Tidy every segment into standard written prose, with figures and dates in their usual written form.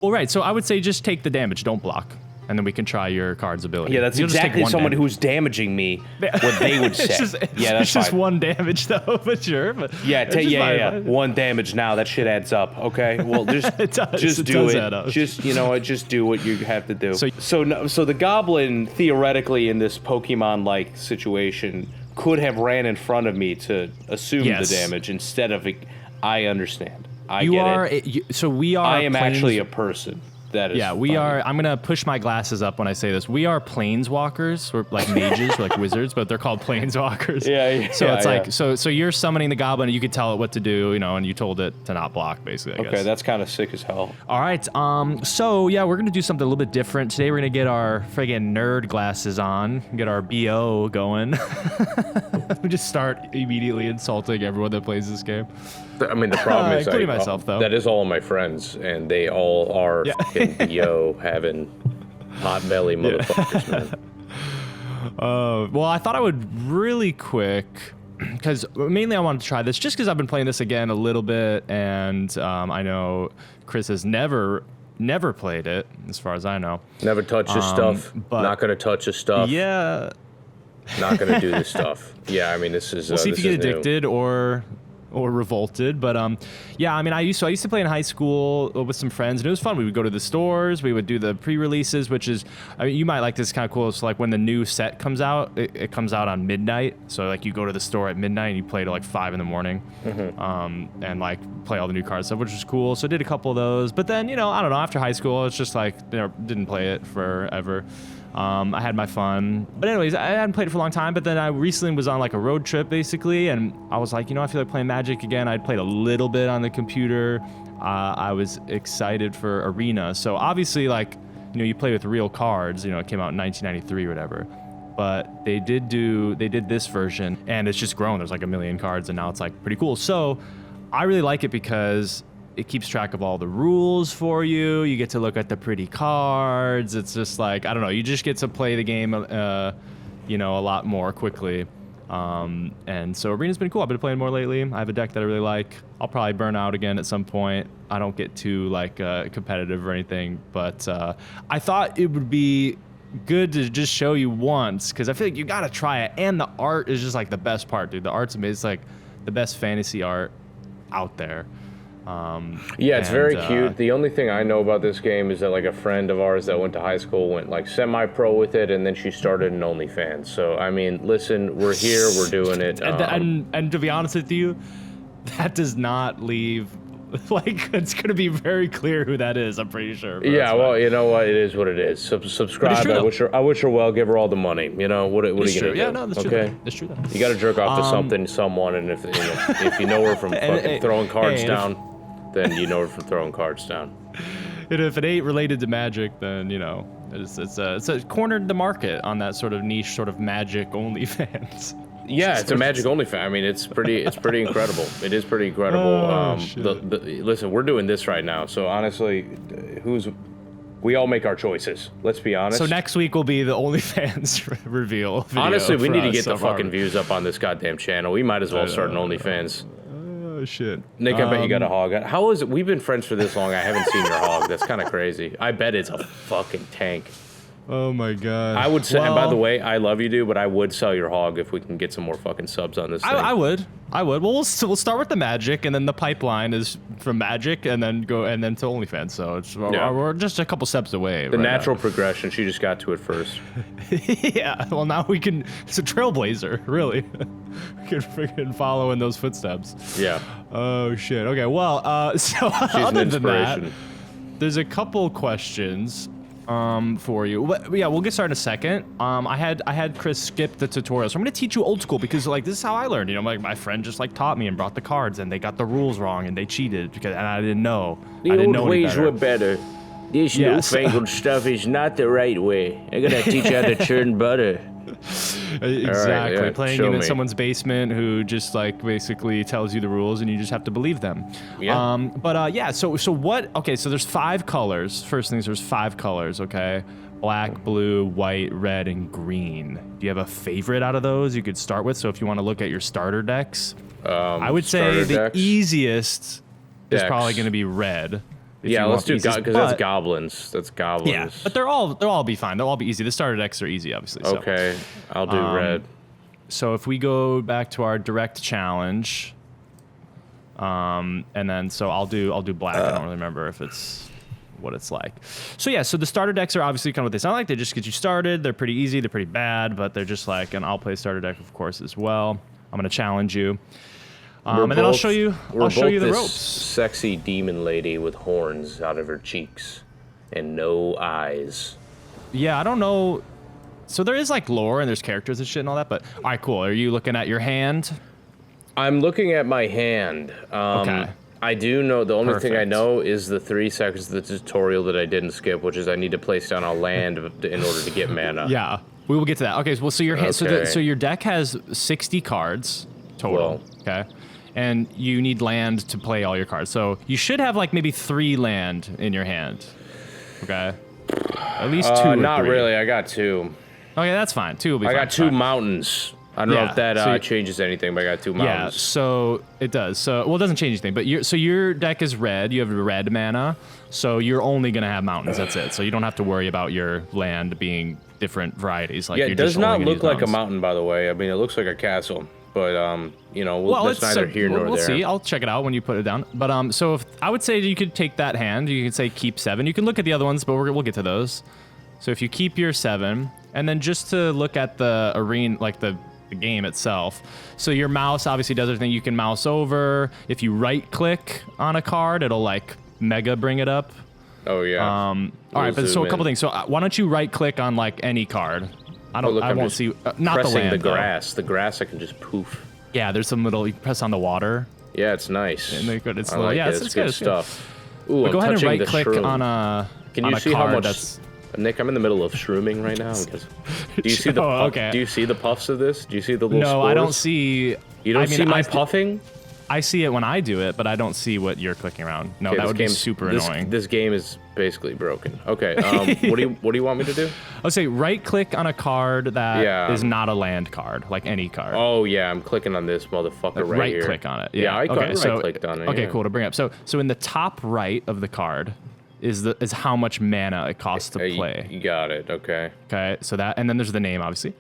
Well, right. So I would say just take the damage, don't block, and then we can try your card's ability. Yeah, that's exactly someone who's damaging me. What they would say. It's just one damage though, for sure. But yeah. 1 damage now. That shit adds up. Okay. Well, just do it. Just just do what you have to do. So the goblin theoretically in this Pokemon-like situation could have ran in front of me to assume the damage instead of. I understand. I am actually a person. That is we are. I'm gonna push my glasses up when I say this. We are planeswalkers. We're like mages, we're like wizards, but they're called planeswalkers. So it's like so you're summoning the goblin, and you could tell it what to do, and you told it to not block, basically. I guess. That's kind of sick as hell. All right. So yeah, we're gonna do something a little bit different today. We're gonna get our friggin' nerd glasses on, get our BO going. We just start immediately insulting everyone that plays this game. I mean, the problem is, including myself, though. That is all of my friends, and they all are fucking BO having hot belly motherfuckers, man. Well, I thought I would really quick, because mainly I wanted to try this just because I've been playing this again a little bit, and I know Chris has never played it, as far as I know. Never touched his stuff. Not gonna touch his stuff. Yeah. Not gonna do this stuff. Yeah, I mean, this is. We'll see if you get addicted or revolted, but yeah, I mean, I used to play in high school with some friends, and it was fun. We would go to the stores, we would do the pre-releases, which is, I mean, you might like this, kind of cool. So like when the new set comes out, it comes out on midnight, so like you go to the store at midnight and you play till like 5 in the morning, and like play all the new card stuff, which was cool. So I did a couple of those, but then I don't know, after high school it's just like didn't play it forever. I had my fun, but anyways, I hadn't played it for a long time, but then I recently was on like a road trip basically, and I was like, I feel like playing Magic again. I'd played a little bit on the computer. I was excited for Arena. So obviously, like, you play with real cards, it came out in 1993 or whatever, but they did this version, and it's just grown. There's like 1 million cards, and now it's like pretty cool. So I really like it because it keeps track of all the rules for you. You get to look at the pretty cards. It's just like, I don't know, you just get to play the game, a lot more quickly. And so Arena's been cool. I've been playing more lately. I have a deck that I really like. I'll probably burn out again at some point. I don't get too like competitive or anything, but I thought it would be good to just show you once, because I feel like you gotta try it. And the art is just like the best part, dude. The art's amazing. It's like the best fantasy art out there. It's very cute. The only thing I know about this game is that like a friend of ours that went to high school went like semi-pro with it, and then she started an OnlyFans. So I mean, listen, we're here, we're doing it. And to be honest with you, that does not leave. Like, it's gonna be very clear who that is. I'm pretty sure. Yeah, well, you know what? It is what it is. Subscribe. I wish her well. Give her all the money. What are you gonna do? Yeah, no, that's true. That's true. You got to jerk off to someone, and if you know her from fucking throwing cards down, then you know her from throwing cards down. And if it ain't related to Magic, then it's cornered the market on that sort of niche, sort of Magic OnlyFans. Yeah, it's a Magic OnlyFans. I mean, it's pretty incredible. It is pretty incredible. Listen, we're doing this right now, so honestly, we all make our choices. Let's be honest. So next week will be the OnlyFans reveal video. Honestly, we need to get the fucking views up on this goddamn channel. We might as well start an OnlyFans. Oh shit, Nick, I bet you got a hog. How is it? We've been friends for this long. I haven't seen your hog. That's kind of crazy. I bet it's a fucking tank. Oh my god. I would say, and by the way, I love you, dude, but I would sell your hog if we can get some more fucking subs on this thing. I would. Well, we'll start with the Magic, and then the pipeline is from Magic, and then to OnlyFans. So we're just a couple steps away. The natural progression. She just got to it first. Yeah. Well, now we can. It's a trailblazer, really. We can freaking follow in those footsteps. Yeah. Oh shit. Okay. Well, so she's other an than inspiration. that, there's a couple questions. For you. Yeah, we'll get started in a second. I had Chris skip the tutorial, so I'm gonna teach you old school, because like this is how I learned. Like my friend just like taught me and brought the cards, and they got the rules wrong and they cheated and I didn't know. The old ways were better. This newfangled stuff is not the right way. I'm gonna teach you how to churn butter. Exactly. Right, Playing in someone's basement who just like basically tells you the rules, and you just have to believe them. Yeah. So what? Okay, so there's 5 colors. First things, there's 5 colors. Okay, black, blue, white, red, and green. Do you have a favorite out of those you could start with? So if you want to look at your starter decks, I would say the easiest is probably going to be red. Yeah, let's do because that's goblins. That's goblins. Yeah, but they'll all be fine. They'll all be easy. The starter decks are easy, obviously. So. Okay, I'll do red. So if we go back to our direct challenge, and then so I'll do black. I don't really remember if it's what it's like. So yeah, so the starter decks are obviously kind of what they sound like. They just get you started. They're pretty easy. They're pretty bad, but they're just like, and I'll play starter deck, of course, as well. I'm gonna challenge you. And then I'll show you the ropes. Sexy demon lady with horns out of her cheeks and no eyes. Yeah, I don't know. So there is like lore and there's characters and shit and all that, but all right, cool. Are you looking at your hand? I'm looking at my hand. Okay. I do know, the only thing I know is the 3 seconds of the tutorial that I didn't skip, which is I need to place down a land in order to get mana. Yeah, we will get to that. Okay, well, so your hand, so your deck has 60 cards total. Okay. And you need land to play all your cards. So you should have like maybe 3 land in your hand. Okay. At least 2 or 3. Not really. I got 2. Okay, that's fine. 2 will be fine. I got 2 mountains. I don't know if that changes anything, but I got 2 mountains. Yeah, so it does. So, well, it doesn't change anything, but your deck is red. You have red mana, so you're only going to have mountains. That's it. So you don't have to worry about your land being different varieties. Like, yeah, it does not look like a mountain, by the way. I mean, it looks like a castle. But you know, that's neither here nor there. We'll see. I'll check it out when you put it down. But so if I would say you could take that hand, you could say keep 7. You can look at the other ones, but we'll get to those. So if you keep your 7, and then just to look at the arena, like the game itself. So your mouse obviously does everything. You can mouse over. If you right click on a card, it'll like mega bring it up. Oh yeah. All right, but so a couple things. So why don't you right click on like any card? I won't see. Not the land. The grass. Though. The grass I can just poof. Yeah, there's some little. You press on the water. Yeah, it's nice. And it's I like it. It's good stuff. Ooh, go ahead and right click on a. Can you see how much? Nick, I'm in the middle of shrooming right now. Do you see the? Do you see the puffs of this? Do you see the little? No, spores? I don't see. You don't see my puffing? I see it when I do it, but I don't see what you're clicking around. No, that would be super annoying. This game is basically broken. Okay, what do you want me to do? I'll say right click on a card that is not a land card, like any card. Oh yeah, I'm clicking on this motherfucker right here. Right click on it. Yeah, I clicked on it. Okay, cool. To bring up, so in the top right of the card is how much mana it costs to play. You got it. Okay. Okay, so that, and then there's the name obviously,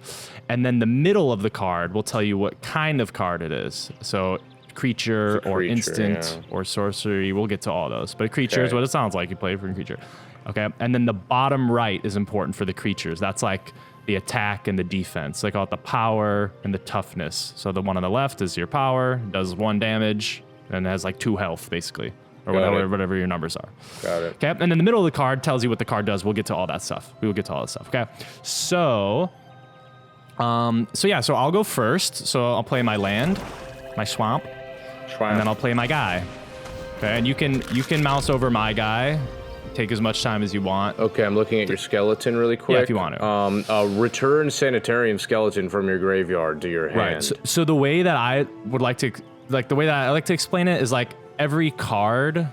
and then the middle of the card will tell you what kind of card it is. So. Creature or instant or sorcery. We'll get to all those. But creature is what it sounds like. You play for a creature. Okay. And then the bottom right is important for the creatures. That's like the attack and the defense. They call it the power and the toughness. So the one on the left is your power, does 1 damage, and has like 2 health, basically. Or whatever your numbers are. Got it. Okay. And then the middle of the card tells you what the card does. We'll get to all that stuff. We will get to all that stuff. Okay. So I'll go first. So I'll play my land, my swamp. And then I'll play my guy. Okay, and you can mouse over my guy. Take as much time as you want. Okay, I'm looking at your skeleton really quick. Yeah, if you want to. Return sanitarium skeleton from your graveyard to your hand. Right. So the way that I would like to, the way that I like to explain it is like every card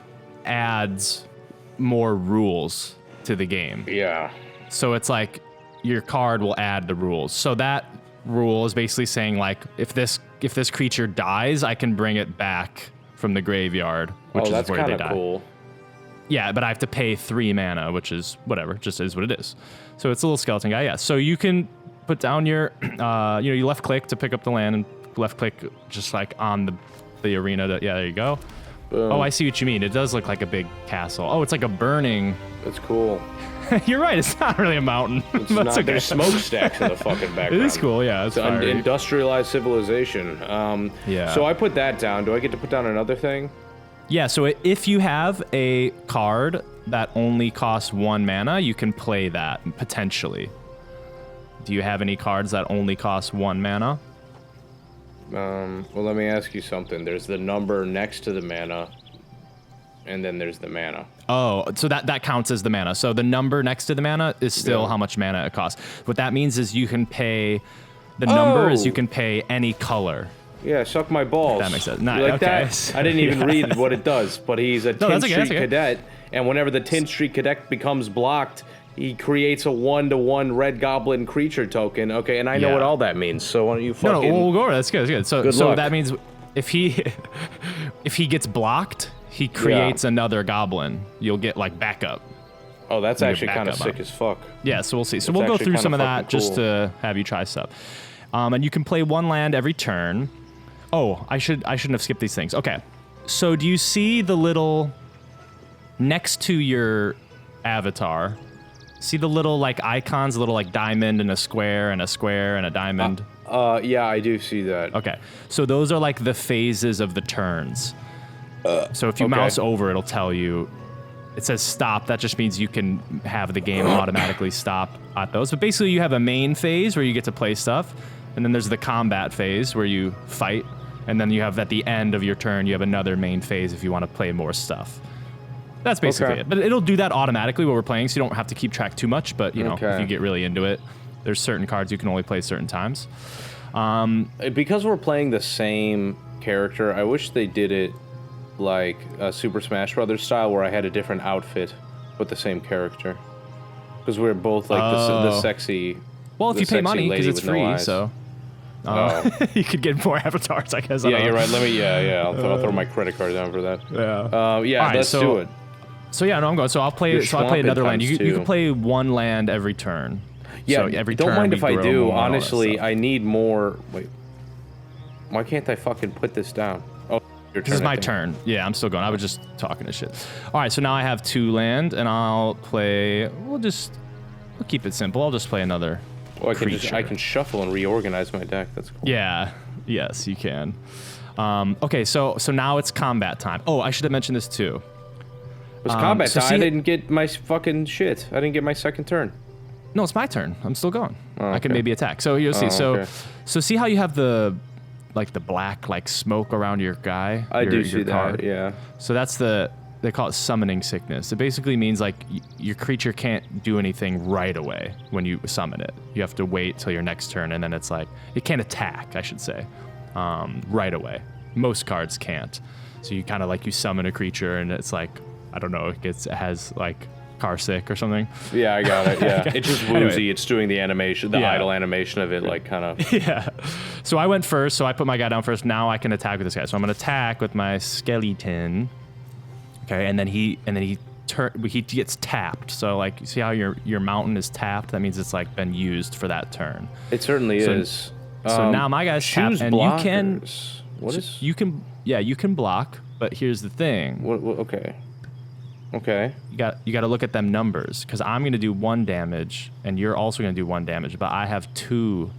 adds more rules to the game. Yeah. So it's like your card will add the rules. So that rule is basically saying like if this creature dies, I can bring it back from the graveyard, which is where they die. Cool. Yeah, but I have to pay 3 mana, which is whatever, just is what it is. So it's a little skeleton guy, yeah. So you can put down your, you left click to pick up the land and left click just like on the arena. Yeah, there you go. Boom. Oh, I see what you mean. It does look like a big castle. Oh, it's like a burning. That's cool. You're right. It's not really a mountain. It's not. Okay. There's smokestacks in the fucking background. It is cool. Yeah, it's an industrialized civilization. Yeah. So I put that down. Do I get to put down another thing? Yeah. So if you have a card that only costs 1 mana, you can play that potentially. Do you have any cards that only cost 1 mana? Well, let me ask you something. There's the number next to the mana, and then there's the mana. Oh, so that counts as the mana. So the number next to the mana is still how much mana it costs. What that means is you can pay, the number is you can pay any color. Yeah, suck my balls. That makes sense. Nah, like that? I didn't even read what it does, but he's a 10th Street Cadet, and whenever the 10th Street Cadet becomes blocked, he creates a 1/1 red goblin creature token. Okay, and I know what all that means, so why don't you fucking... No, we'll go over that. That's good, that's good. So that means if he gets blocked, he creates another goblin. You'll get like backup. Oh, that's actually kind of sick as fuck. Yeah, so we'll see. So we'll go through some of that just to have you try stuff. And you can play one land every turn. Oh, I shouldn't have skipped these things. Okay. So do you see the little next to your avatar? See the little like icons, a little like diamond and a square and a square and a diamond? Yeah, I do see that. Okay. So those are like the phases of the turns. So if you mouse over, it'll tell you. It says stop. That just means you can have the game automatically stop at those. But basically, you have a main phase where you get to play stuff, and then there's the combat phase where you fight, and then you have at the end of your turn, you have another main phase if you want to play more stuff. That's basically it. But it'll do that automatically while we're playing, so you don't have to keep track too much. But you know, if you get really into it, there's certain cards you can only play certain times. Because we're playing the same character, I wish they did it like a Super Smash Brothers style, where I had a different outfit with the same character. Because we're both like the sexy. Well, if you pay money, because it's free, so you could get more avatars, I guess. Yeah, you're right. Let me. I'll throw my credit card down for that. Yeah. Let's do it. So yeah, no, I'm going. So I'll play. I'll play another land. You can play one land every turn. Yeah, so every don't turn mind if I do. Honestly, I need more. Wait, why can't I fucking put this down? Oh, your turn. This is my turn. Yeah, I'm still going. I was just talking to shit. All right, so now I have 2 land, and I'll play. We'll keep it simple. I'll just play another. Oh, I can shuffle and reorganize my deck. That's cool. Yeah. Yes, you can. Okay, so now it's combat time. Oh, I should have mentioned this too. It was combat time. I didn't get my fucking shit. I didn't get my second turn. No, it's my turn. I'm still going. I can maybe attack. So you'll see. So see how you have the black like smoke around your guy. I do see card? that. Yeah. So that's they call it summoning sickness. It basically means like your creature can't do anything right away when you summon it. You have to wait till your next turn, and then it's like it can't attack, I should say, right away. Most cards can't. So you kind of like you summon a creature, and it's like I don't know, it has like car sick or something. Yeah, I got it. Yeah, it's just woozy. Anyway. It's doing the animation, the idle animation of it, like kind of. Yeah. So I went first. So I put my guy down first. Now I can attack with this guy. So I'm gonna attack with my skeleton. Okay, and then he gets tapped. So like, you see how your mountain is tapped? That means it's like been used for that turn. It certainly is. So now my guy's tapped, and blockers. You can. What is? You can. Yeah, you can block. But here's the thing. Okay. You got to look at them numbers, because I'm gonna do 1 damage, and you're also gonna do 1 damage. But I have 2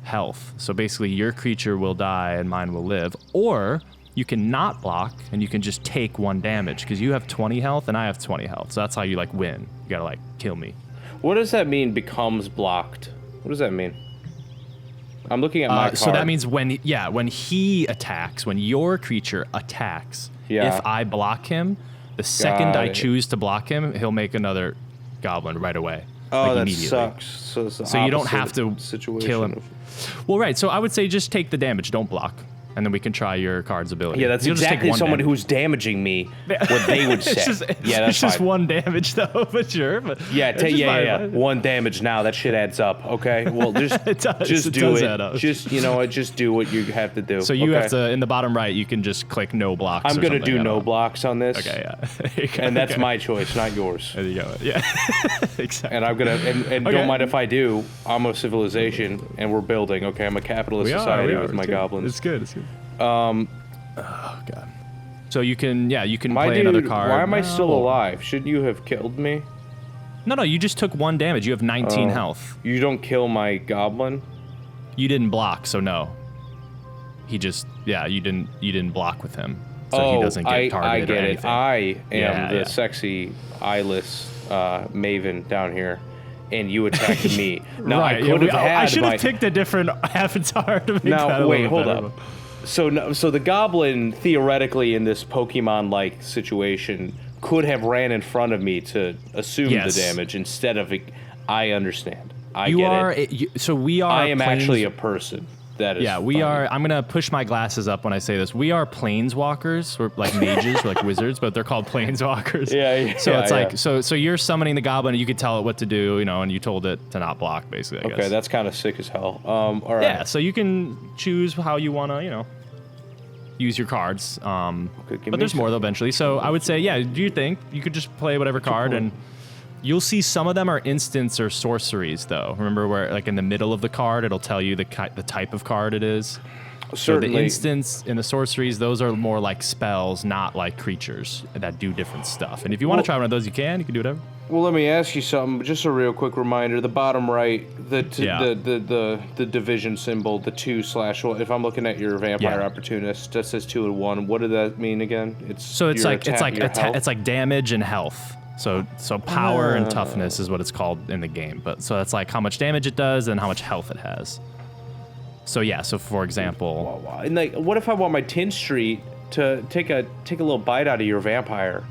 health. So basically, your creature will die and mine will live, or you can not block, and you can just take 1 damage, because you have 20 health and I have 20 health. So that's how you like win. You gotta like kill me. What does that mean? Becomes blocked. What does that mean? I'm looking at my card. So that means when he attacks, when your creature attacks, if I block him, the second I choose to block him, he'll make another goblin right away. Oh, like that sucks. So you don't have to kill him. Well, right. So I would say just take the damage. Don't block. And then we can try your card's ability. Yeah, that's exactly someone who's damaging me, what they would say. It's just 1 damage, though, for sure. But yeah. 1 damage now. That shit adds up, okay? Well, just do it. Just do what you have to do. So you have to, in the bottom right, you can just click no blocks. I'm going to do no blocks on this. Okay, yeah. And that's my choice, not yours. There you go. Yeah, exactly. And I'm going to, and don't mind if I do, I'm a civilization, and we're building, okay? I'm a capitalist society with my goblins. It's good. Oh god. So you can play another card. Why am I still alive? Shouldn't you have killed me? No, you just took 1 damage. You have 19 health. You don't kill my goblin? You didn't block, so no. He just you didn't block with him. So he doesn't get targeted. I get it. I am the sexy eyeless maven down here. And you attacked me. Now right, I should have picked a different avatar to make that wait, hold up. So the goblin, theoretically, in this Pokemon-like situation, could have ran in front of me to assume the damage instead of... I understand. I am actually a person. That is we are... I'm going to push my glasses up when I say this. We are planeswalkers. We're like mages, we're like wizards, but they're called planeswalkers. So you're summoning the goblin, and you could tell it what to do, and you told it to not block, basically, I guess. Okay, that's kind of sick as hell. All right. Yeah, so you can choose how you want to, use your cards. But there's more though eventually. So I would say, yeah, do you think you could just play whatever card and you'll see some of them are instants or sorceries though. Remember where like in the middle of the card, it'll tell you the type of card it is. Certainly. So the instants and the sorceries, those are more like spells, not like creatures that do different stuff. And if you want to try one of those, you can do whatever. Well, let me ask you something. Just a real quick reminder: the bottom right, the division symbol, the 2/. If I'm looking at your vampire opportunist, that says 2 and 1. What did that mean again? It's like damage and health. So power and toughness is what it's called in the game. But so that's like how much damage it does and how much health it has. So yeah. So for example, and like, what if I want my Tin Street to take a little bite out of your vampire?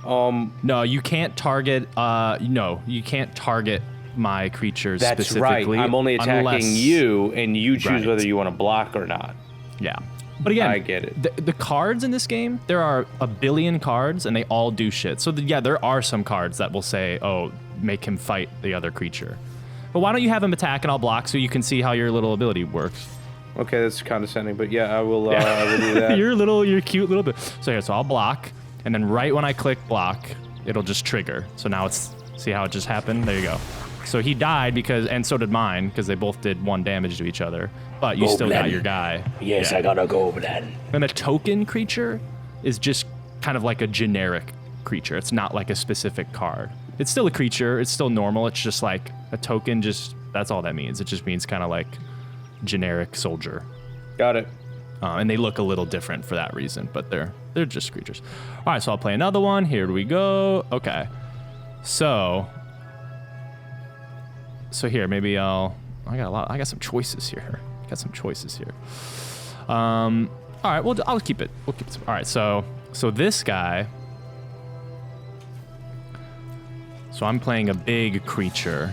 No, you can't target. No, you can't target my creatures specifically. That's right. I'm only attacking you, and you choose whether you want to block or not. Yeah, but again, I get it. The cards in this game, there are a billion cards, and they all do shit. So yeah, there are some cards that will say, "Oh, make him fight the other creature." But why don't you have him attack and I'll block so you can see how your little ability works? Okay, that's condescending, but yeah, I will. I will do that. Your cute little bit. So here, so I'll block. And then right when I click block, it'll just trigger. So now see how it just happened? There you go. So he died and so did mine, because they both did 1 damage to each other. But you still got your guy. Yes, I got a goblin. And a token creature is just kind of like a generic creature. It's not like a specific card. It's still a creature. It's still normal. It's just like a token. That's all that means. It just means kind of like generic soldier. Got it. And they look a little different for that reason, but they're just creatures. All right, so I'll play another one. Here we go. Okay. So here, maybe I got some choices here. All right, well, I'll keep it. All right, so this guy. So I'm playing a big creature.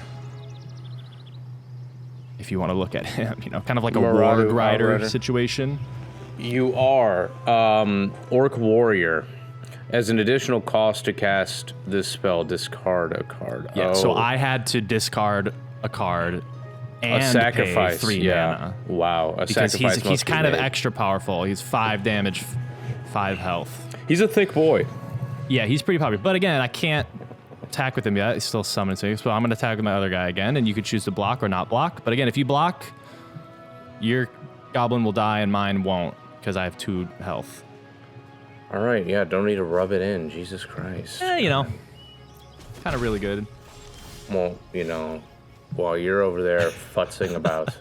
If you want to look at him, kind of like a Warg Rider situation. You are Orc Warrior. As an additional cost to cast this spell, discard a card. Yeah, so I had to discard a card and sacrifice. Pay 3 mana. Wow, because he's kind of extra powerful. He's 5 damage, 5 health. He's a thick boy. Yeah, he's pretty popular. But again, I can't attack with him yet. He's still summoning me. So I'm going to attack with my other guy again, and you could choose to block or not block. But again, if you block, your goblin will die and mine won't, because I have 2 health. All right, yeah, don't need to rub it in. Jesus Christ. Kind of really good. Well, while you're over there futzing about,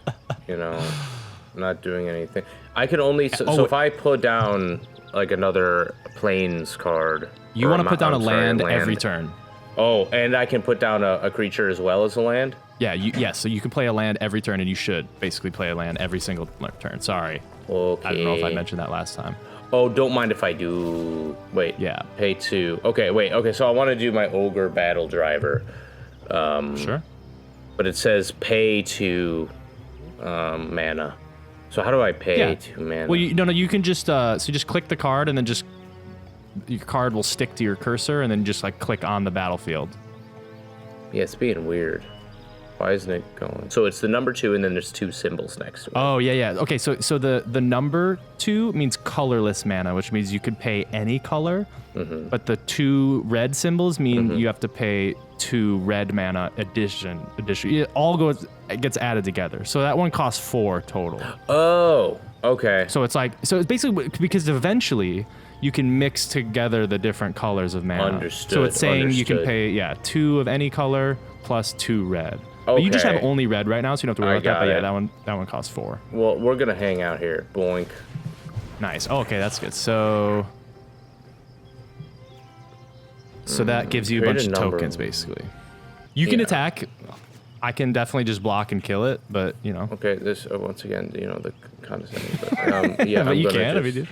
not doing anything. I can only... So if I put down, like, another plains card... You want to put down a land every turn. Oh, and I can put down a creature as well as a land? Yeah, so you can play a land every turn, and you should basically play a land every single turn. Sorry. Okay. I don't know if I mentioned that last time. Oh, don't mind if I do... Wait. Yeah. Pay 2. Okay, wait. Okay, so I want to do my Ogre Battle Driver. Sure. But it says pay 2 mana. So how do I pay 2 mana? Well, you can just... so you just click the card, and then just... Your card will stick to your cursor, and then just, like, click on the battlefield. Yeah, it's being weird. Why isn't it going? So it's the number 2, and then there's 2 symbols next to it. Oh, yeah. Okay, so the number 2 means colorless mana, which means you could pay any color. Mm-hmm. But the 2 red symbols mean you have to pay 2 red mana addition. It gets added together. So that one costs 4 total. Oh, okay. So it's basically because eventually you can mix together the different colors of mana. Understood. So it's saying you can pay 2 of any color plus 2 red. Okay. But you just have only red right now, so you don't have to worry about that. But it. that one costs 4. Well, we're gonna hang out here. Boink. Nice. Oh, okay, that's good. So that gives you a bunch of tokens, basically. You can attack. I can definitely just block and kill it, but Okay, this once again, the condescending. But yeah, but you can if you do.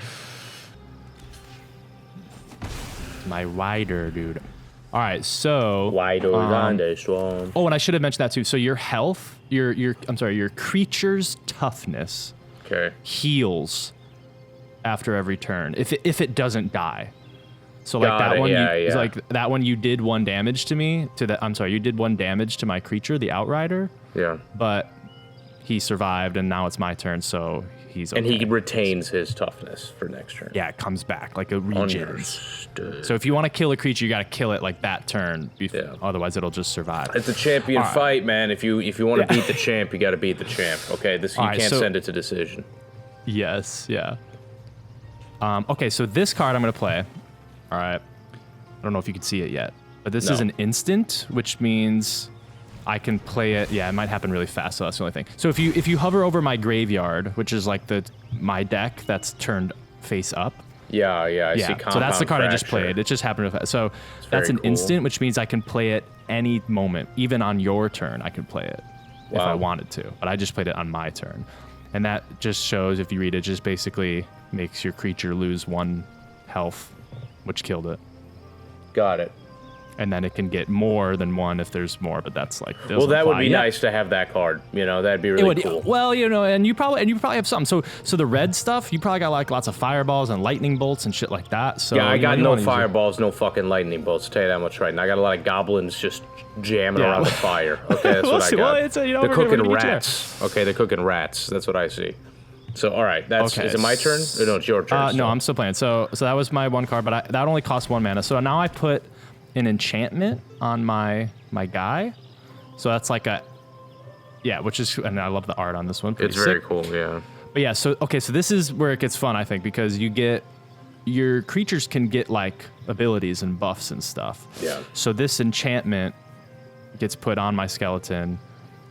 My rider, dude. All right, so Oh, and I should have mentioned that too. So your health, your creature's toughness, heals after every turn if it doesn't die. So like that one, like that one, you did 1 damage to me. You did 1 damage to my creature, the Outrider. Yeah. But he survived, and now it's my turn, so he's okay. And he retains his toughness for next turn. Yeah, it comes back like a regens. So if you want to kill a creature, you got to kill it like that turn. Otherwise, it'll just survive. It's a champion fight, man. If you want to beat the champ, you got to beat the champ. Okay, you can't send it to decision. Yes, yeah. Okay, so this card I'm going to play. All right. I don't know if you can see it yet, but this is an instant, which means I can play it. Yeah, it might happen really fast, so that's the only thing. So if you hover over my graveyard, which is like my deck that's turned face up. Yeah, I see compound. So that's the card I just played. It just happened really fast. So that's an instant, which means I can play it any moment, even on your turn. I can play it if I wanted to, but I just played it on my turn. And that just shows, if you read it, just basically makes your creature lose 1 health, which killed it. Got it. And then it can get more than 1 if there's more, but that's like that would be nice to have that card. That'd be really cool. Well, and you probably have something. So the red stuff, you probably got like lots of fireballs and lightning bolts and shit like that. So yeah, I got no fireballs, no fucking lightning bolts. I'll tell you that much right now. I got a lot of goblins just jamming around the fire. Okay, that's what I got. Well, they're cooking rats. Okay, they're cooking rats. That's what I see. So all right, is it my turn? Or no, it's your turn. No, I'm still playing. So that was my 1 card, but that only costs 1 mana. So now I put an enchantment on my guy, so that's like which is, and I love the art on this one. It's very cool, yeah. But yeah, so this is where it gets fun, I think, because your creatures can get like abilities and buffs and stuff. Yeah. So this enchantment gets put on my skeleton,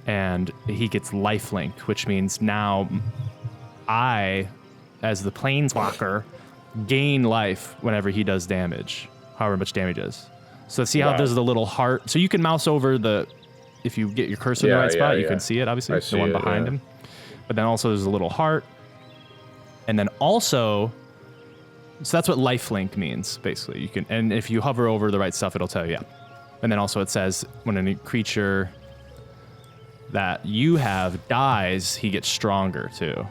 and he gets lifelink, which means now I, as the planeswalker, gain life whenever he does damage, however much damage is. So see how there's the little heart? So you can mouse over if you get your cursor in the right spot, you can see it, obviously, the one behind him. But then also there's a little heart. And then also, so that's what lifelink means, basically. And if you hover over the right stuff, it'll tell you, And then also it says when any creature that you have dies, he gets stronger too.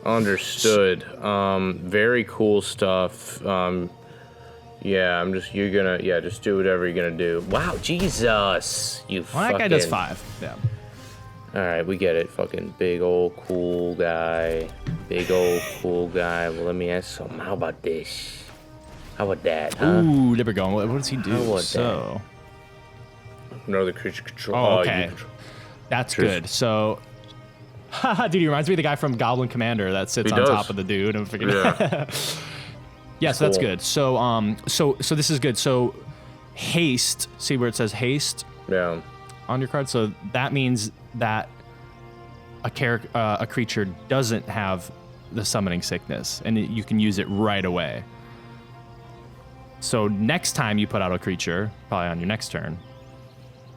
Understood. Very cool stuff. Just do whatever you're gonna do. Wow, Jesus, that guy does 5. Yeah. All right, we get it. Fucking big old cool guy. Well, let me ask something. How about this? How about that? Huh? Ooh, there we go. What does he do? That? Another creature control. Oh, okay. That's good. So. Dude, he reminds me of the guy from Goblin Commander that sits on top of the dude. I'm figuring. Yeah, so that's good. So so this is good. So haste. See where it says haste? Yeah. On your card. So that means that a creature doesn't have the summoning sickness, and you can use it right away. So next time you put out a creature, probably on your next turn,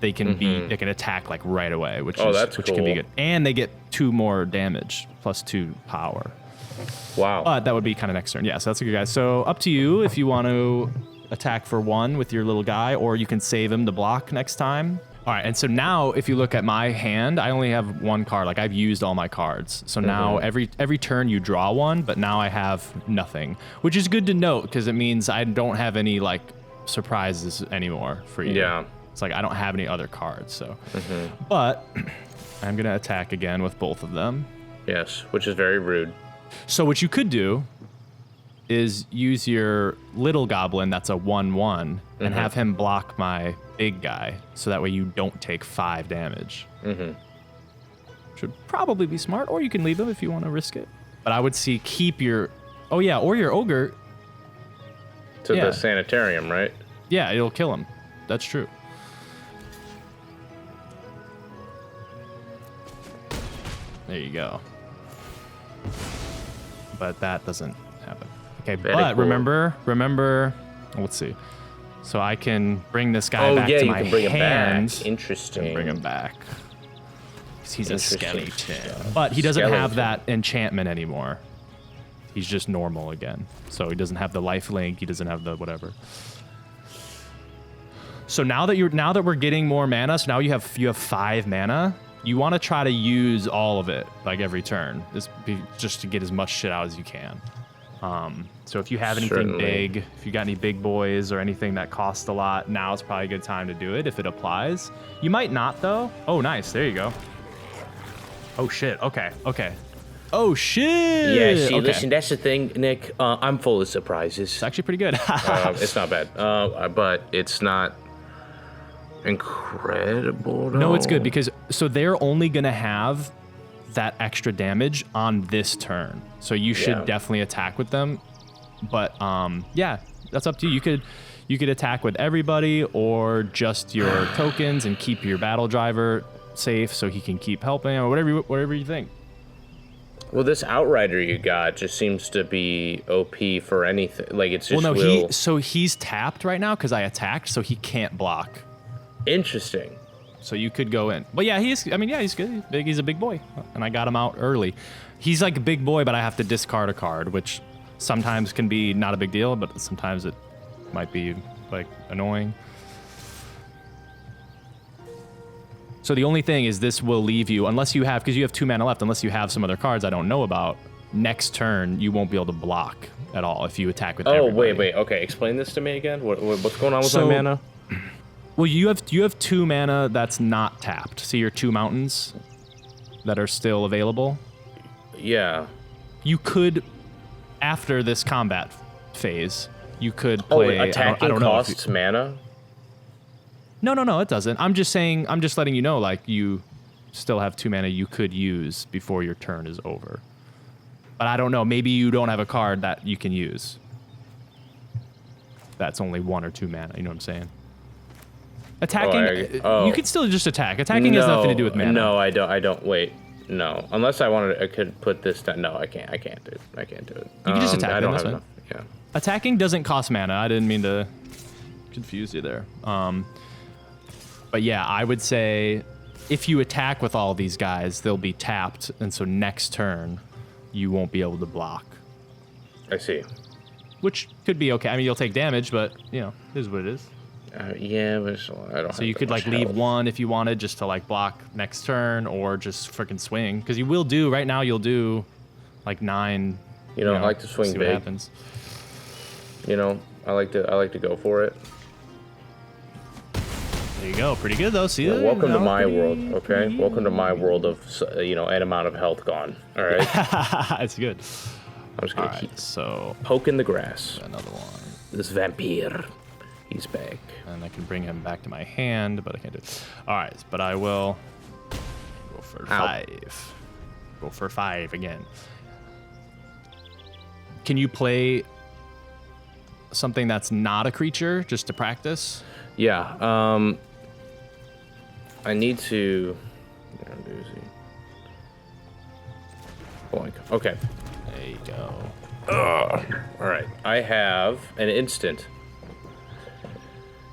they can they can attack like right away, which can be good. And they get 2 more damage plus 2 power. Wow. But that would be kind of next turn. Yeah, so that's a good guy. So up to you if you want to attack for 1 with your little guy, or you can save him to block next time. All right, and so now if you look at my hand, I only have 1 card. Like I've used all my cards. So now every turn you draw 1, but now I have nothing, which is good to note because it means I don't have any like surprises anymore for you. Yeah. It's like I don't have any other cards, so. But I'm gonna attack again with both of them. Yes, which is very rude. So what you could do is use your little goblin that's a 1/1 and have him block my big guy, so that way you don't take 5 damage. Should probably be smart, or you can leave him if you want to risk it. But I would keep your, or your ogre. To the sanitarium, right? Yeah, it'll kill him. That's true. There you go. But that doesn't happen. Okay, but cool. remember, let's see. So I can bring this guy back to my hand. Interesting. And bring him back. He's a skeleton. But he doesn't have that enchantment anymore. He's just normal again. So he doesn't have the life link, he doesn't have the whatever. So now that we're getting more mana, so now you have 5 mana. You want to try to use all of it, like every turn, just to get as much shit out as you can. So if you have anything big, if you got any big boys or anything that cost a lot, now is probably a good time to do it if it applies. You might not though. Oh, nice. There you go. Oh shit. Okay. Okay. Oh shit. Yeah. See, okay. listen, that's the thing, Nick. I'm full of surprises. It's actually pretty good. It's not bad, but it's not incredible. No, it's good because so they're only gonna have that extra damage on this turn. So you should definitely attack with them. But yeah, that's up to you. You could attack with everybody or just your tokens and keep your battle driver safe so he can keep helping or whatever you think. Well, this Outrider you got just seems to be OP for anything. Like it's just so he's tapped right now because I attacked, so he can't block. Interesting. So you could go in. But yeah, he's good. He's big. He's a big boy. And I got him out early. He's like a big boy, but I have to discard a card, which sometimes can be not a big deal, but sometimes it might be like annoying. So the only thing is this will leave you, unless you have, because you have 2 mana left, unless you have some other cards I don't know about, next turn you won't be able to block at all if you attack with everybody. Wait. Okay, explain this to me again. What's going on with my mana? Well, you have 2 mana that's not tapped. See your 2 mountains that are still available? Yeah. You could, after this combat phase, you could play... attacking I don't know costs mana? No, it doesn't. I'm just letting you know, like, you still have 2 mana you could use before your turn is over. But I don't know, maybe you don't have a card that you can use. That's only 1 or 2 mana, you know what I'm saying? Attacking, you could still just attack. Attacking has nothing to do with mana. No, I don't. Wait, no. Unless I could put this down. No, I can't do it. You can just attack. I don't have enough. Yeah. Attacking doesn't cost mana. I didn't mean to confuse you there. But yeah, I would say if you attack with all these guys, they'll be tapped, and so next turn you won't be able to block. I see. Which could be okay. You'll take damage, but it is what it is. Yeah, but I don't. So you could like leave 1 if you wanted, just to like block next turn, or just freaking swing, because you will do right now. You'll do like 9. I like to swing see big. What happens. I like to go for it. There you go. Pretty good though. See, welcome to my world. Okay, welcome to my world of an amount of health gone. All right, that's good. I'm just gonna keep so poking the grass. Another one. This vampire, he's back. And I can bring him back to my hand, but I can't do it. All right, but I will go for 5. Go for 5 again. Can you play something that's not a creature just to practice? Yeah. I need to. Boink. Okay. There you go. All right. I have an instant.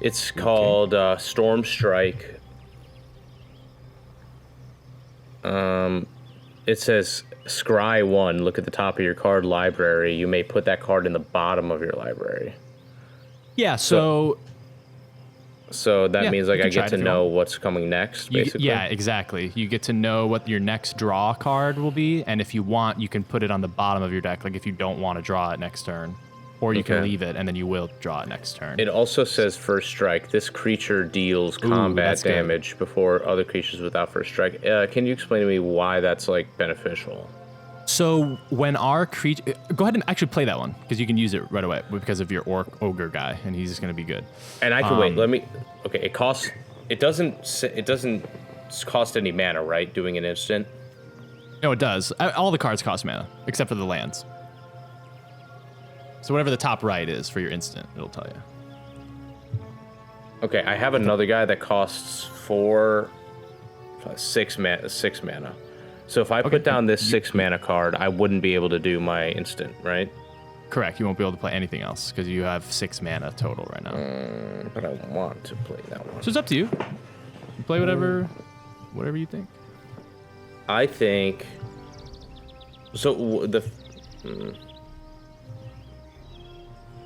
It's called Storm Strike. It says scry 1. Look at the top of your card library. You may put that card in the bottom of your library. Yeah. So that means like I get to know what's coming next, basically. Yeah, exactly. You get to know what your next draw card will be, and if you want, you can put it on the bottom of your deck. Like if you don't want to draw it next turn, or you can leave it and then you will draw it next turn. It also says first strike. This creature deals combat damage before other creatures without first strike. Can you explain to me why that's like beneficial? So when our creature, go ahead and actually play that one because you can use it right away because of your ogre guy, and he's just gonna be good. And I can wait. Let me. Okay, it costs. It doesn't cost any mana, right? Doing an instant. No, it does. All the cards cost mana except for the lands. So whatever the top right is for your instant, it'll tell you. Okay, I have another guy that costs 6 mana. So if I put down this 6 mana card, I wouldn't be able to do my instant, right? Correct. You won't be able to play anything else because you have 6 mana total right now. But I want to play that one. So it's up to you. You play whatever you think. I think. So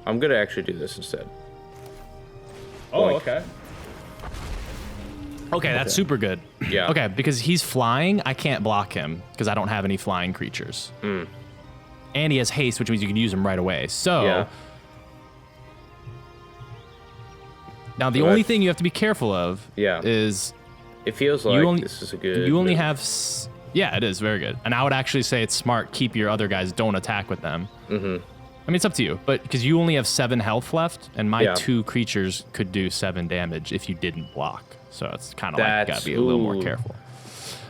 I'm gonna actually do this instead. Oh, okay. Okay, that's super good. Yeah. Okay, because he's flying, I can't block him because I don't have any flying creatures. And he has haste, which means you can use him right away. So now the only thing you have to be careful of is it feels like this is a good. You only have Yeah, it is very good. And I would actually say it's smart. Keep your other guys. Don't attack with them. Mm-hmm. I mean, it's up to you, but because you only have 7 health left, and my 2 creatures could do 7 damage if you didn't block. So it's kind of like gotta be a little more careful.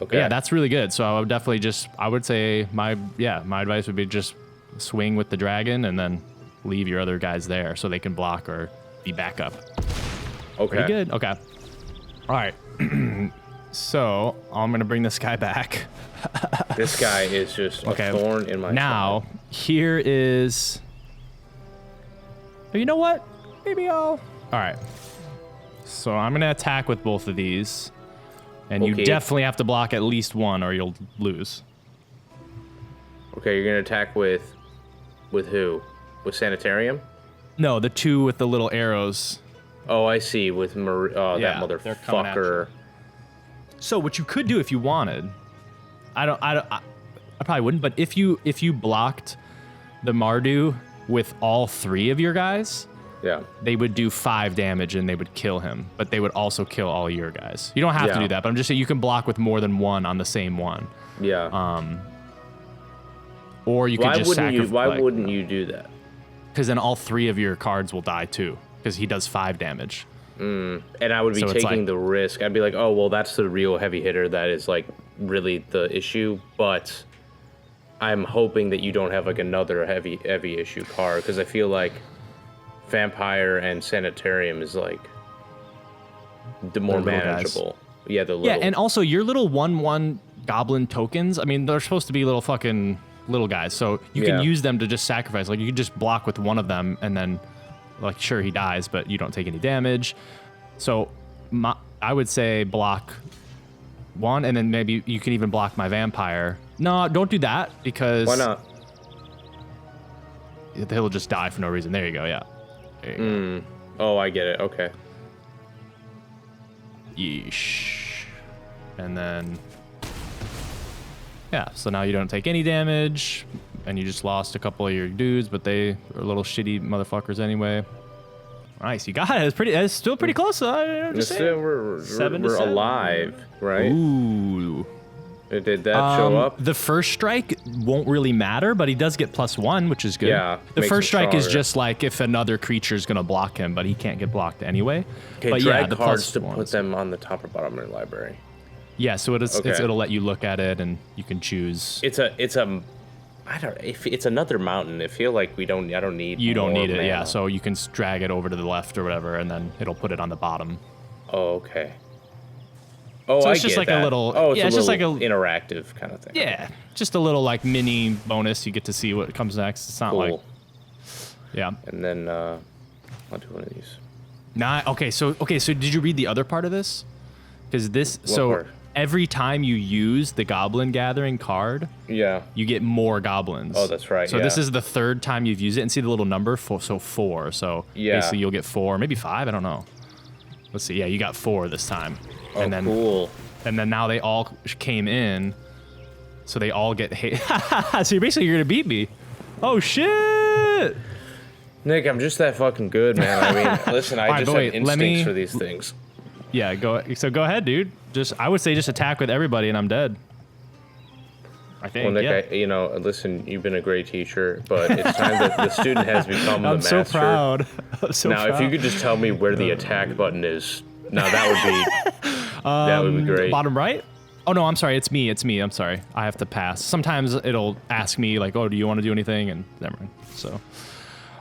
Okay. But yeah, that's really good. So I would definitely I would say my advice would be just swing with the dragon and then leave your other guys there so they can block or be backup. Okay. Pretty good. Okay. All right. So I'm gonna bring this guy back. This guy is just a thorn in my Now, here is... Oh, you know what? Maybe I'll... All right. So I'm going to attack with both of these. And you definitely have to block at least one or you'll lose. Okay, you're going to attack with who? With Sanitarium? No, the 2 with the little arrows. Oh, I see. With that motherfucker. So what you could do if you wanted... I probably wouldn't, but if you blocked the Mardu with all 3 of your guys, they would do 5 damage and they would kill him, but they would also kill all your guys. You don't have to do that, but I'm just saying you can block with more than one on the same one. Yeah. Or you could just sacrifice. Why wouldn't you do that? Because then all 3 of your cards will die too, because he does 5 damage. And I would be taking the risk. I'd be like, oh, well, that's the real heavy hitter that is like really the issue, but I'm hoping that you don't have like another heavy issue card, because I feel like Vampire and Sanitarium is like the more manageable. Yeah, the little. Yeah, and also your little 1/1 goblin tokens, I mean, they're supposed to be little fucking little guys, so you can use them to just sacrifice. Like you can just block with one of them and then like, sure, he dies, but you don't take any damage. So I would say block 1, and then maybe you can even block my vampire. No, don't do that, because... Why not? He'll just die for no reason. There you go, yeah. There you go. Oh, I get it. Okay. Yeesh. And then... Yeah, so now you don't take any damage, and you just lost a couple of your dudes, but they are little shitty motherfuckers anyway. Nice, you got it. It's still pretty close. We're alive, right? Ooh. Did that show up? The first strike won't really matter, but he does get +1, which is good. Yeah. The first strike is just like if another creature is going to block him, but he can't get blocked anyway. Okay, but drag cards to put them on the top or bottom of your library. Yeah, so it'll let you look at it and you can choose. It's another mountain. I feel like I don't need. You don't need it, yeah. So you can drag it over to the left or whatever, and then it'll put it on the bottom. Oh, okay. Oh, so it's just like a little. Oh, it's just like a interactive kind of thing. Yeah, just a little like mini bonus. You get to see what comes next. It's not like. Yeah. And then I'll do one of these. Okay. So did you read the other part of this? Because this What part? Every time you use the Goblin Gathering card, you get more goblins. Oh, that's right. So this is the 3rd time you've used it, and see the little number, 4. So basically you'll get 4, maybe 5. I don't know. Let's see. Yeah, you got 4 this time. Oh, and then, cool. And then now they all came in, so they all get hit. So you're gonna beat me. Oh shit! Nick, I'm just that fucking good, man. I mean, listen, I just have instincts for these things. Yeah, go ahead, dude. I would say just attack with everybody and I'm dead. I think. Well, Nick, listen, you've been a great teacher, but it's time that the student has become the master. I'm so proud. If you could just tell me where the attack button is, that would be great. Bottom right? Oh no, I'm sorry. It's me. I'm sorry. I have to pass. Sometimes it'll ask me like, "Oh, do you want to do anything?" And never mind. So.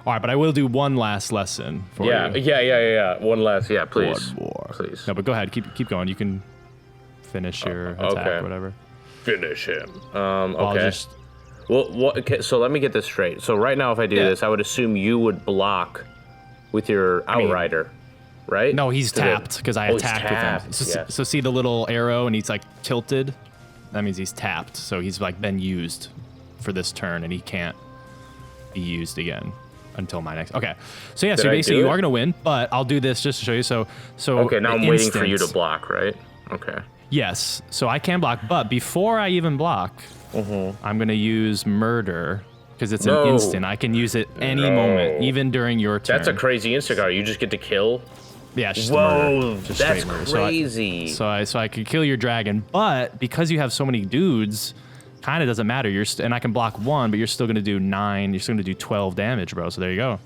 All right, but I will do one last lesson for you. Yeah. One last, please. One more. Please. No, but go ahead. Keep going. You can finish your attack or whatever. Finish him. Okay. So let me get this straight. So right now, if I do this, I would assume you would block with your Outrider, right? No, he's tapped because I attacked with him. So see the little arrow and he's like tilted? That means he's tapped. So he's like been used for this turn and he can't be used again until my next. Okay. So yeah, so basically you are going to win, but I'll do this just to show you. So okay, now I'm waiting for you to block, right? Okay. Yes. So I can block, but before I even block, I'm going to use Murder because it's an instant. I can use it any moment, even during your turn. That's a crazy instant card. You just get to kill? Yeah, it's just whoa, just that's crazy. So I could kill your dragon, but because you have so many dudes, kind of doesn't matter. And I can block 1, but you're still gonna do 9. You're still gonna do 12 damage, bro. So there you go.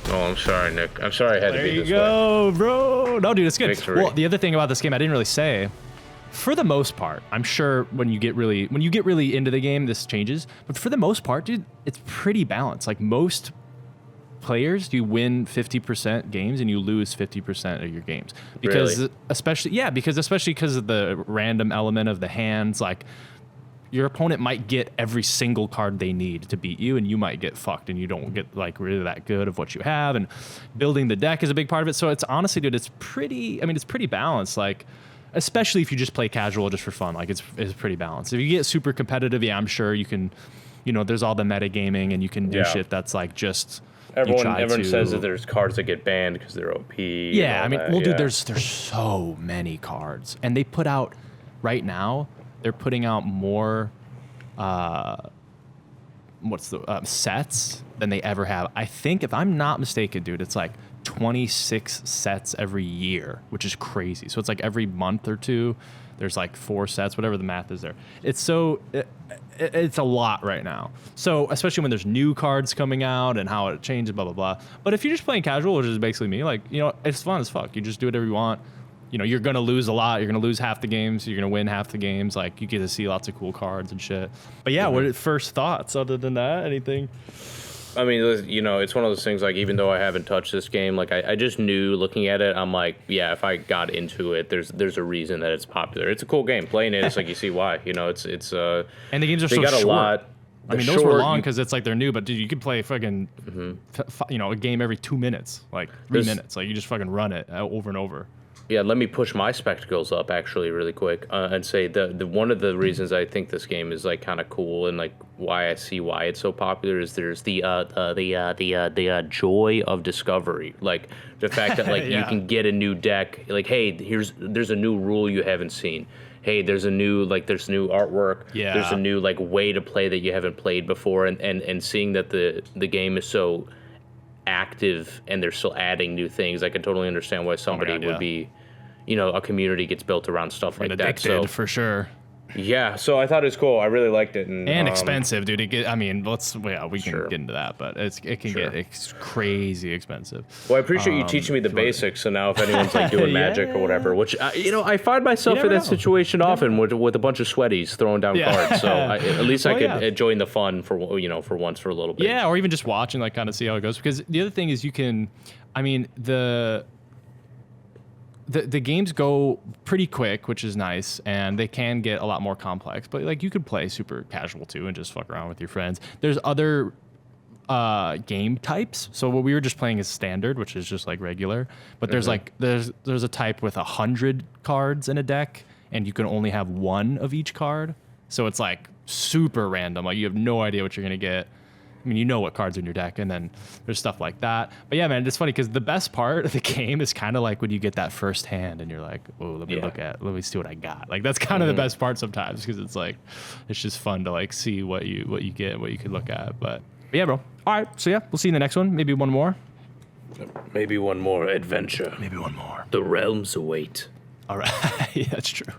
Oh, I'm sorry, Nick. I'm sorry I had to be this way. There you go, bro. No, dude, it's good. Victory. Well, the other thing about this game I didn't really say. For the most part, I'm sure when you get really into the game, this changes. But for the most part, dude, it's pretty balanced. Like most players, you win 50% games and you lose 50% of your games because really? especially because of the random element of the hands. Like your opponent might get every single card they need to beat you, and you might get fucked, and you don't get like really that good of what you have. And building the deck is a big part of it. So it's honestly, dude, it's pretty balanced. Like. Especially if you just play casual just for fun, like it's pretty balanced. If you get super competitive, yeah, I'm sure you can, there's all the metagaming and you can do shit that's like just. Everyone says that there's cards that get banned because they're OP. Yeah, I mean, dude, there's so many cards, and they put out right now. They're putting out more, sets than they ever have. I think if I'm not mistaken, dude, it's like 26 sets every year, which is crazy. So it's like every month or 2, there's like 4 sets, whatever the math is there. It's a lot right now. So especially when there's new cards coming out and how it changes, blah, blah, blah. But if you're just playing casual, which is basically me, like, it's fun as fuck. You just do whatever you want. You're going to lose a lot. You're going to lose half the games. You're going to win half the games. Like, you get to see lots of cool cards and shit. But yeah, what are first thoughts other than that? Anything? I mean, it's one of those things, like, even though I haven't touched this game, like, I just knew looking at it, I'm like, yeah, if I got into it, there's a reason that it's popular. It's a cool game. Playing it, it's like, you see why. And the games are so short. A lot. I mean, those were long because it's like they're new, but dude, you could play fucking, a game every 2 minutes, like 3 minutes. Like, you just fucking run it over and over. Yeah, let me push my spectacles up actually really quick and say the one of the reasons I think this game is like kind of cool and like why I see why it's so popular is there's the joy of discovery, like the fact that like you can get a new deck, like hey, there's a new rule you haven't seen. Hey, there's new artwork. Yeah. There's a new like way to play that you haven't played before, and seeing that the game is so active and they're still adding new things. I can totally understand why somebody would be, a community gets built around stuff like that. So for sure. Yeah, so I thought it was cool. I really liked it, and expensive, dude. We can get into that, but it can get crazy expensive. Well, I appreciate you teaching me the basics. So now, if anyone's like doing Magic or whatever, which I find myself in that situation often with a bunch of sweaties throwing down cards. So at least I could join the fun for once for a little bit. Yeah, or even just watch and like kind of see how it goes. Because the other thing is you can, the games go pretty quick, which is nice, and they can get a lot more complex. But like you could play super casual too and just fuck around with your friends. There's other game types. So what we were just playing is standard, which is just like regular. But there's like there's a type with 100 cards in a deck, and you can only have 1 of each card. So it's like super random. Like you have no idea what you're gonna get. I mean, you know what cards are in your deck, and then there's stuff like that. But yeah, man, it's funny because the best part of the game is kind of like when you get that first hand and you're like, oh, let me see what I got. Like that's kind of the best part sometimes because it's like, it's just fun to like see what you get, what you could look at. But yeah, bro. All right, so yeah, we'll see you in the next one. Maybe one more. Maybe one more adventure. Maybe one more. The realms await. All right, yeah, that's true.